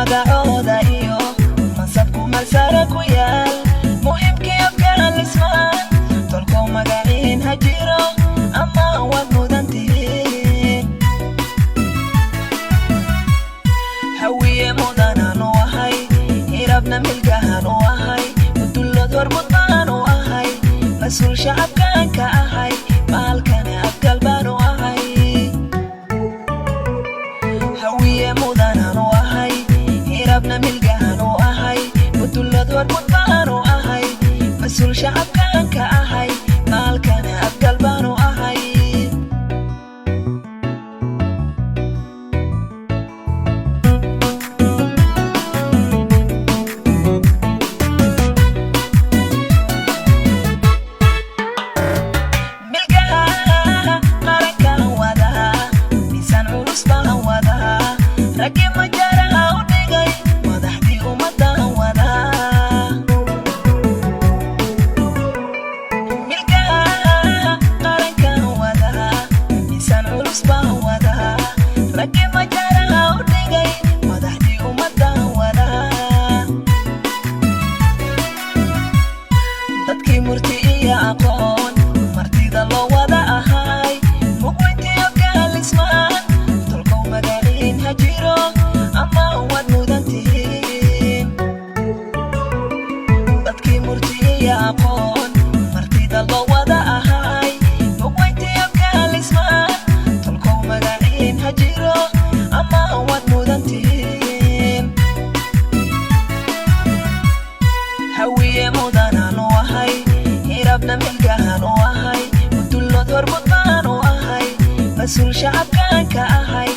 magacooda iyo mansabku masara ku yaal muhiimkii afkana lismaan tolko magaciin ha jiro ama waad mudantihiin hawiye mudanaan u ahay hirabna milgahan u ahay udullad hormudbaan u ahay mas-uul shacabkaan ka ahay maalkana afgal baan u ahay hawiye mudanaan u ahay hirabna milgahan u ahay udullad hormudbaan u ahay mas-uul shacabkaan ka ahay maalkana afgal baan u ahay raggi majaraha u dhigay madaxdii ummaddan wadaa milkaha qarankan wadaa miisaan culus baan wadaa raggi majaraha u dhigay madaxdii ummaddan wadaa dadkii murti iyo aqoon martida loo wada ahay mugweyntii afkaa lismaan tolkow magaciin ha jiro ama waad mudantihiin dadkii murti iyo aqoon martida loo wada ahay mugweyntii afkaa lismaan tolkow magaciin ha jiro ama waad mudantihiin hawiye mudanaan u ahay hirabna milgahan u ahay udullad hormud baan u ahay mas-uul shacabkaan ka ahay